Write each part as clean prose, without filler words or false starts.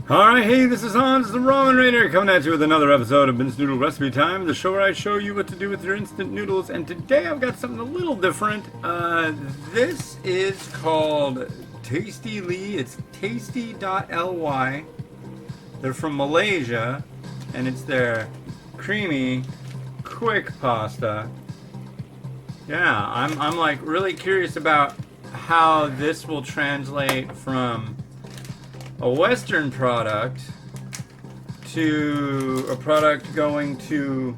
Alright, hey, this is Hans, the Ramen Raider, coming at you with another episode of Bin's Noodle Recipe Time, the show where I show you what to do with your instant noodles, and today I've got something a little different. This is called Tasty Lee. It's tasty.ly. They're from Malaysia, and it's their creamy, quick pasta. Yeah, I'm like really curious about how this will translate from a Western product to a product going to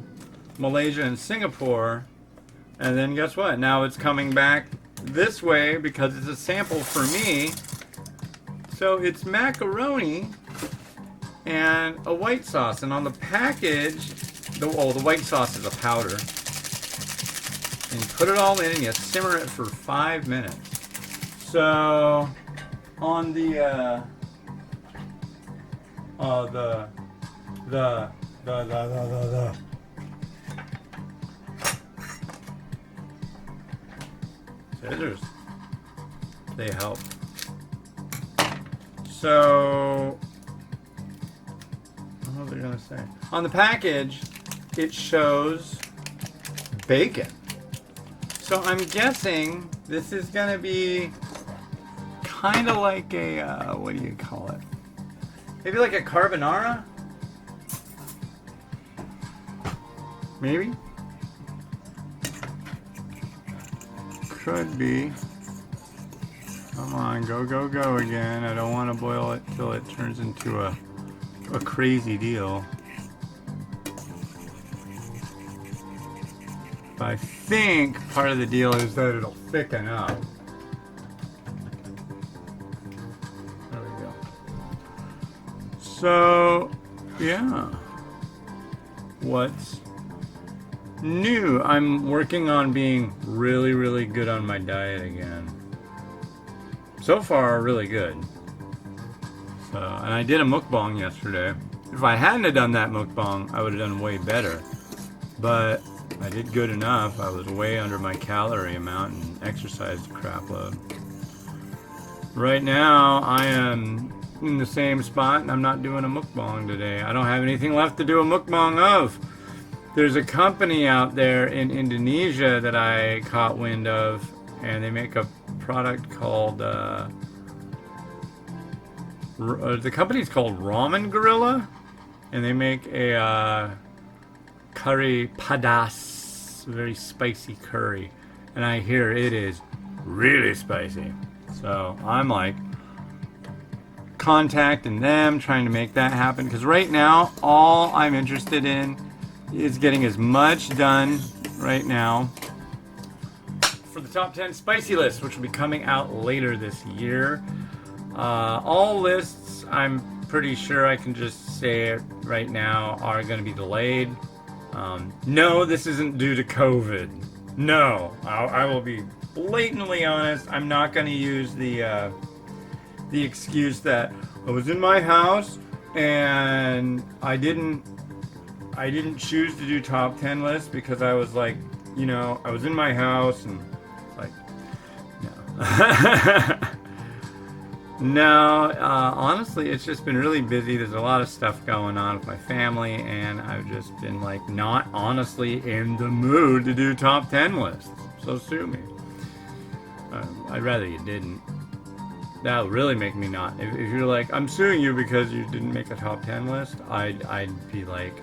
Malaysia and Singapore, and then guess what? Now it's coming back this way because it's a sample for me. So it's macaroni and a white sauce, and on the package, the white sauce is a powder. And you put it all in and you simmer it for 5 minutes. So on the scissors, they help. So what was I gonna say? On the package, it shows bacon. So I'm guessing this is gonna be kind of like a what do you call it? Maybe like a carbonara? Maybe? Could be. Come on, go, go, go again. I don't want to boil it till it turns into a crazy deal. But I think part of the deal is that it'll thicken up. So, yeah. What's new? I'm working on being really, really good on my diet again. So far, really good. So, and I did a mukbang yesterday. If I hadn't have done that mukbang, I would have done way better. But I did good enough. I was way under my calorie amount and exercised a crap load. Right now, I am in the same spot, and I'm not doing a mukbang today. I don't have anything left to do a mukbang of. There's a company out there in Indonesia that I caught wind of, and they make a product called the company's called Ramen Gorilla, and they make a curry padas, very spicy curry, and I hear it is really spicy. So I'm like contacting them, trying to make that happen, because right now all I'm interested in is getting as much done right now for the top 10 spicy list, which will be coming out later this year. All lists, I'm pretty sure I can just say it right now, are going to be delayed. No, this isn't due to COVID. No, I will be blatantly honest. I'm not going to use the excuse that I was in my house and I didn't choose to do top 10 lists because I was like, I was in my house and like, no. No, honestly, it's just been really busy. There's a lot of stuff going on with my family, and I've just been like not honestly in the mood to do top 10 lists. So sue me. I'd rather you didn't. That would really make me not. If you're like, I'm suing you because you didn't make a top 10 list, I'd be like,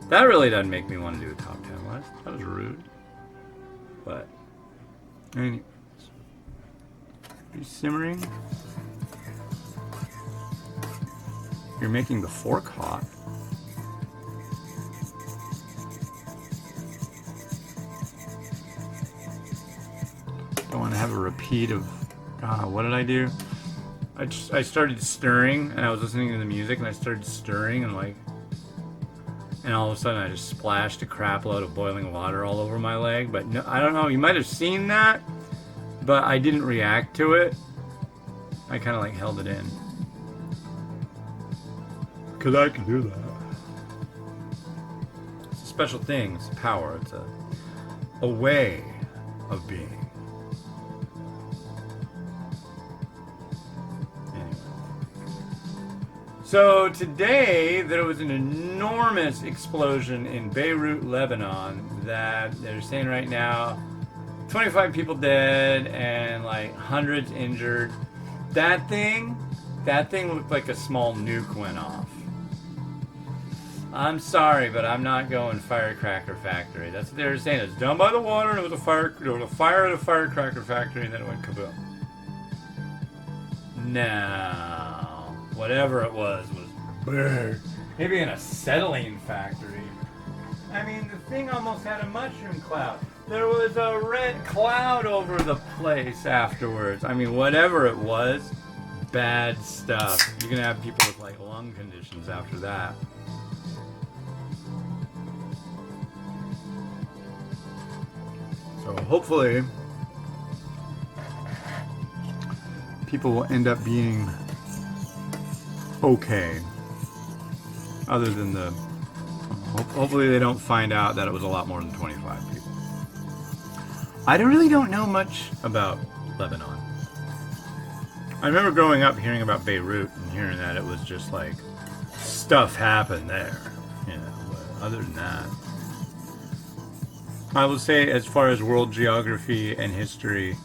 that really doesn't make me want to do a top 10 list. That was rude. But, anyways. Are you simmering? You're making the fork hot. I want to have a repeat of, what did I do? I started stirring, and I was listening to the music, and I started stirring, and all of a sudden I just splashed a crap load of boiling water all over my leg. But no, I don't know, you might have seen that, but I didn't react to it. I kind of like held it in. Because I can do that. It's a special thing, it's a power, it's a way of being. So today there was an enormous explosion in Beirut, Lebanon, that they're saying right now 25 people dead and like hundreds injured. That thing looked like a small nuke went off. I'm sorry, but I'm not going firecracker factory. That's what they were saying. It's down by the water, and there was a fire at a firecracker factory, and then it went kaboom. No, whatever it was big. Maybe in a acetylene factory. I mean, the thing almost had a mushroom cloud. There was a red cloud over the place afterwards. I mean, whatever it was, bad stuff. You're gonna have people with like lung conditions after that. So hopefully people will end up being okay. Other than the... Hopefully they don't find out that it was a lot more than 25 people. I really don't know much about Lebanon. I remember growing up hearing about Beirut and hearing that it was just like stuff happened there. You know, but other than that, I will say, as far as world geography and history,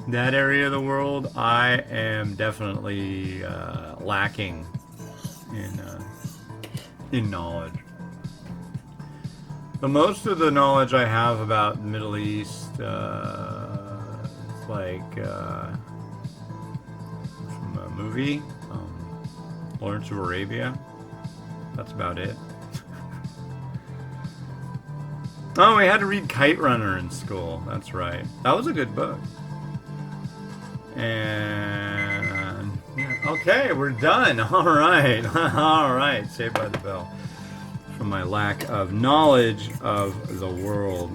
that area of the world, I am definitely lacking in knowledge. But most of the knowledge I have about the Middle East, like from a movie, Lawrence of Arabia. That's about it. Oh, we had to read Kite Runner in school. That's right. That was a good book. And yeah, okay, we're done. All right. All right. Saved by the Bell. From my lack of knowledge of the world.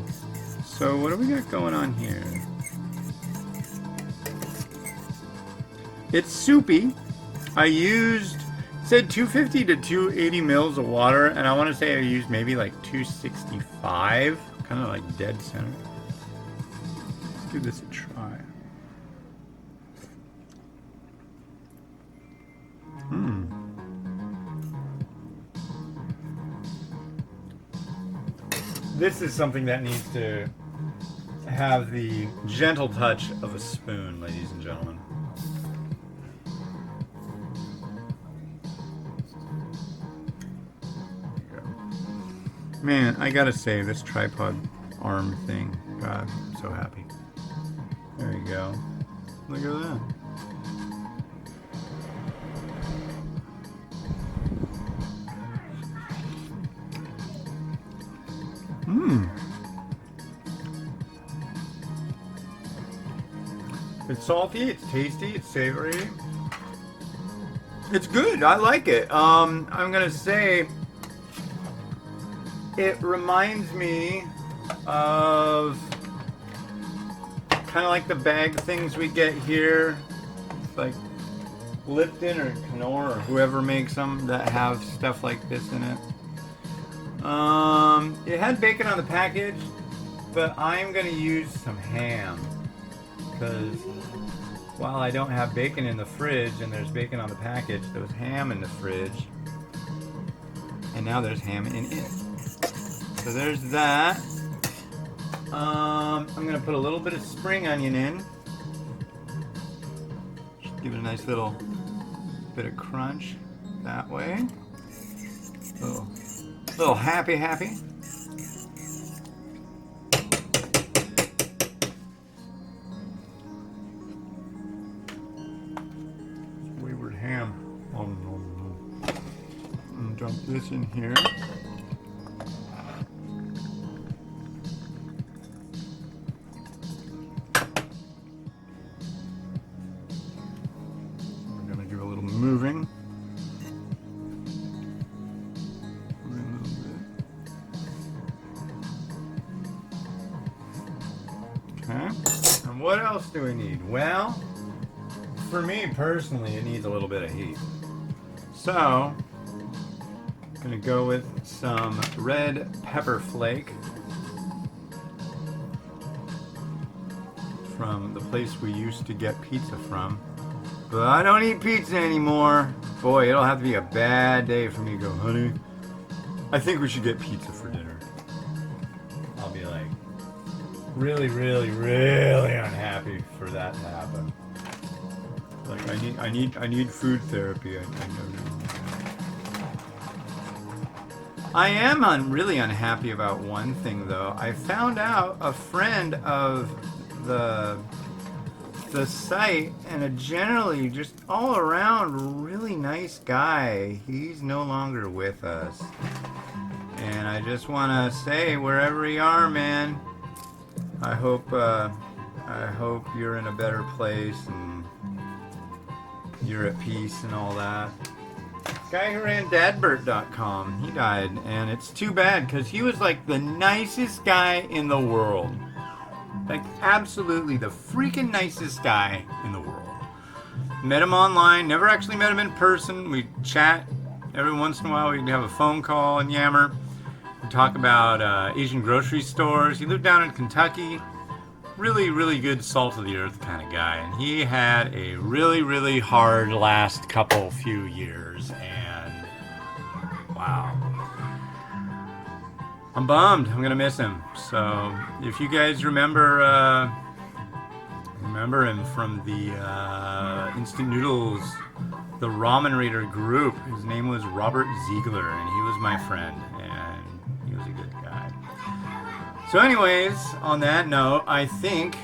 So what do we got going on here? It's soupy. I used, said 250 to 280 mils of water, and I want to say I used maybe like 265, kind of like dead center. Let's give this a try. This is something that needs to have the gentle touch of a spoon, ladies and gentlemen. Man, I gotta say, this tripod arm thing, God, I'm so happy. There you go. Look at that. It's salty, it's tasty, it's savory. It's good, I like it. I'm gonna say it reminds me of kind of like the bag things we get here. It's like Lipton or Knorr or whoever makes them that have stuff like this in it. It had bacon on the package, but I'm gonna use some ham because while I don't have bacon in the fridge and there's bacon on the package, there was ham in the fridge, and now there's ham in it. So there's that. I'm gonna put a little bit of spring onion in. Just give it a nice little bit of crunch that way. Little happy. Wayward ham. And dump this in here. We're gonna do a little moving. And what else do we need? Well, for me personally, it needs a little bit of heat. So, I'm gonna go with some red pepper flake from the place we used to get pizza from. But I don't eat pizza anymore. Boy, it'll have to be a bad day for me to go, honey, I think we should get pizza for dinner. I'll be like really, really, really unhappy for that to happen. Like I need food therapy. I am really unhappy about one thing though. I found out a friend of the site and a generally just all around really nice guy. He's no longer with us. And I just want to say, wherever you are, man, I hope you're in a better place and you're at peace and all that. Guy who ran dadbert.com, he died, and it's too bad because he was like the nicest guy in the world. Like absolutely the freaking nicest guy in the world. Met him online, never actually met him in person. We chat every once in a while. We'd have a phone call and yammer. We'd talk about Asian grocery stores. He lived down in Kentucky. Really, really good salt of the earth kind of guy. And he had a really, really hard last few years. And wow. I'm bummed. I'm gonna miss him. So if you guys remember him from the Instant Noodles, the Ramen Raider group, his name was Robert Ziegler, and he was my friend, and he was a good guy. So anyways, on that note, I think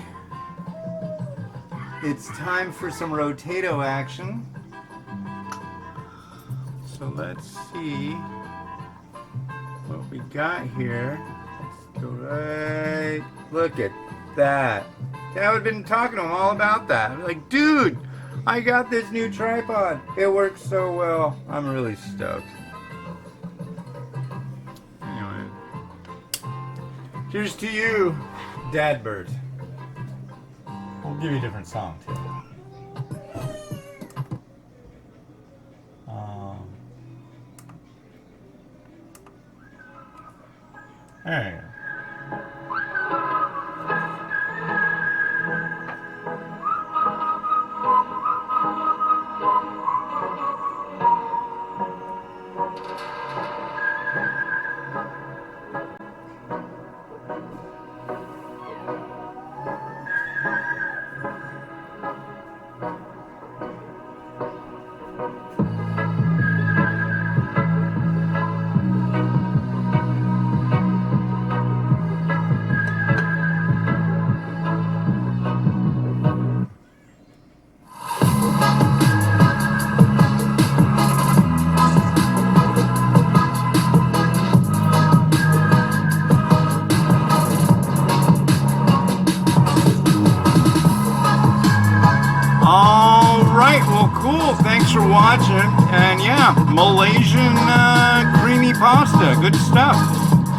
it's time for some rotato action. So let's see what we got here. Let's go right. Look at that. I would have been talking to him all about that. I'm like, dude, I got this new tripod. It works so well. I'm really stoked. Anyway, cheers to you, Dadbert. We'll give you a different song too. There you go. Thanks for watching, and yeah, Malaysian creamy pasta, good stuff.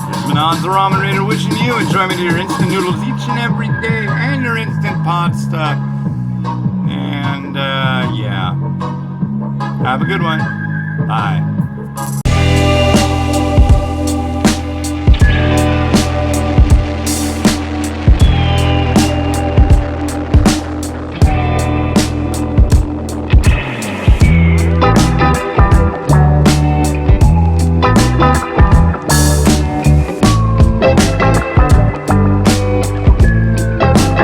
This is Manon's the Ramen Raider wishing you enjoyment of your instant noodles each and every day, and your instant pasta. And yeah, have a good one. Bye.